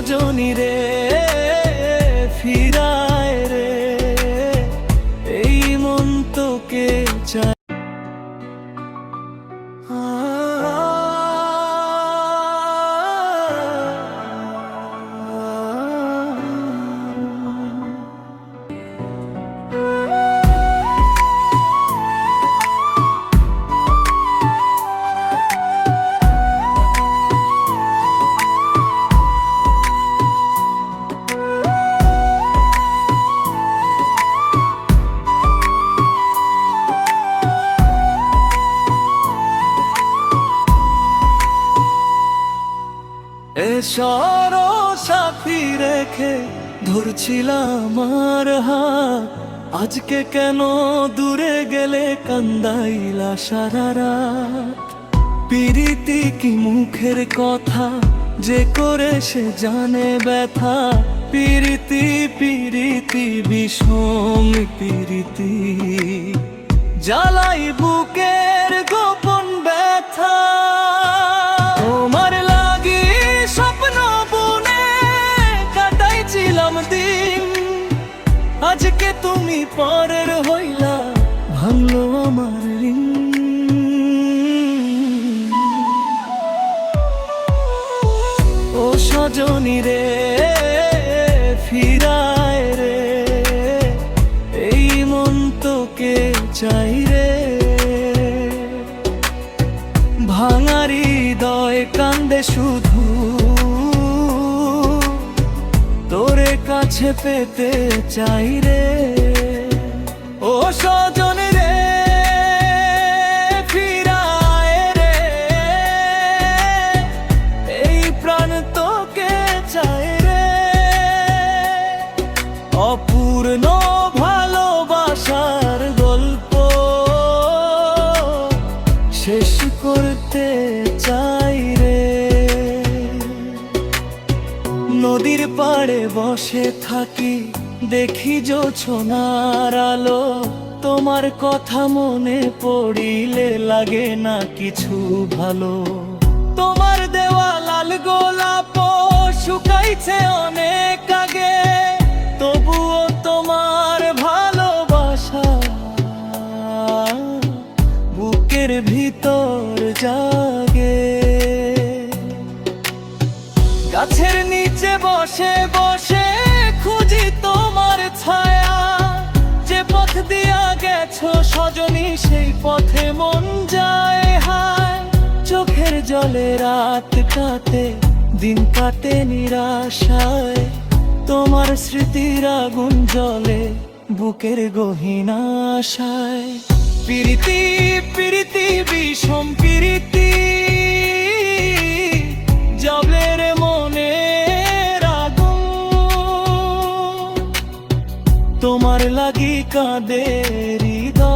সজনী রে ফিরায় রে, এই মন তোকে চায়। সাথী রেখে ধরছিলাম আমার হাত, আজকে কেন দূরে গেলে কান্দাইলা সারা রাত। পিরিতি কি মুখের কথা, যে করে সে জানে ব্যথা। পিরিতি পিরিতি বিষম পিরিতি, জ্বালাই বুকের গোপন ব্যথা। তোমার লাগি স্বপ্ন বুনে কাটাইছিলাম দিন, আজকে তুমি পরের হইলা ভাঙলো আমার ঋণ। ও সজনী রে ফিরায় রে, এই মন তোকে চাই রে। ভাঙারি হৃদয় কান্দে শুধু, তোরে কাছে পেতে চাই রে। ও সজন রে ফিরায় রে, এই প্রাণ তোকে চাই রে। অপূর্ণ ভালোবাসার গল্প শেষ করতে চাই রে। নদীর পাড়ে বসে থাকি, দেখি জোছনার আলো। তোমার কথা মনে পড়িলে লাগে না কিছু ভালো। তোমার দেওয়া লাল গোলাপ শুকাইছে অনেক আগে, তবুও তোমার ভালোবাসা বুকের ভিতর জাগে। গাছের নিচে বসে বসে খুঁজি তোমার ছায়া, যে পথ দিয়া গেছো সজনী সেই পথে মন যায় হায়। চোখের জলে রাত কাটে, দিন কাটে নিরাশায়। তোমার স্মৃতির আগুন জ্বলে বুকের গহীন আশায়। পিরিতি পিরিতি বিষম পিরিতি, জবলের মনে আগুন। তোমার লাগি কাঁদে হৃদয়,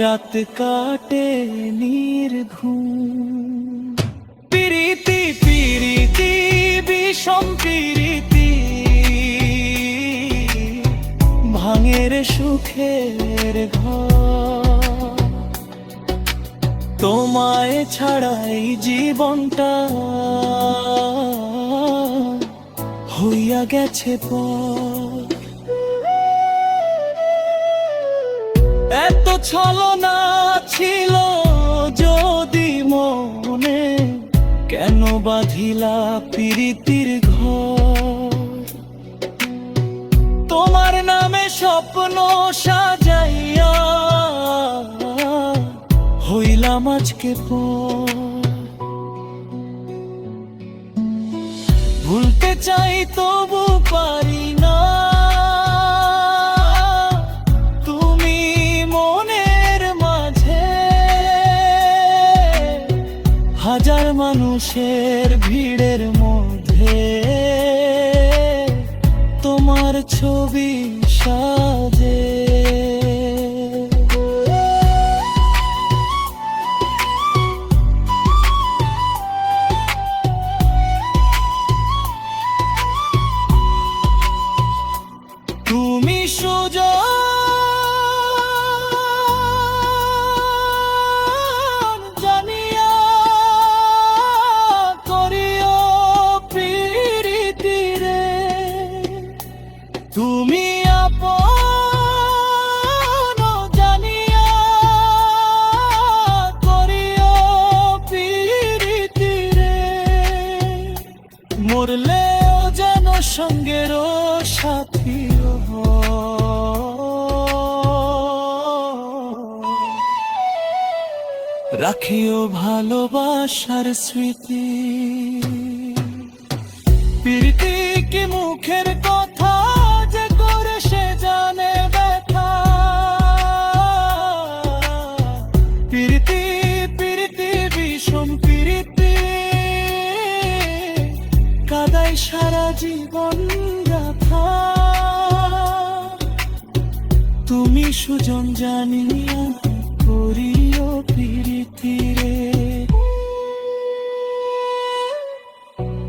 রাত কাটে নির্ঘুম। পিরিতি পিরিতি বিষম পিরিতি, ভাঙের সুখের ঘর। তোমায় ছাড়াই জীবনটা হইয়া গেছে পর। এত ছলনা ছিল যদি মনে, কেন বাঁধিলা পিরিতির ঘর। তোমার নামে স্বপ্ন সাজাইয়া হইলাম আজকে পর। ভুলতে চাই তবু পারি না, তুমি মনের মাঝে। হাজার মানুষের ভিড়ের মধ্যে তোমার ছবি সাজে। তুমি সুজন জানিয়া করিয়া মরলেও যেন সঙ্গের সাথী রাখিও ভালোবাসার স্মৃতি। প্রীতি কি মুখের কথা যে করে সে জানে ব্যথা। প্রীতি প্রীতি বিষম প্রীতি কাদাই সারা জীবন গাথা। তুমি সুজন জানিয়া করিও প্রীতি রে,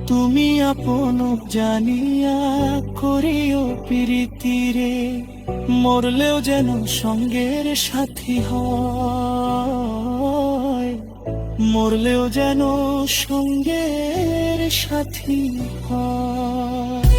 তুমি আপন জানিয়া করিও প্রীতি রে। মরলেও যেন সঙ্গের সাথী হয়, মরলেও যেন সঙ্গের সাথী হয়।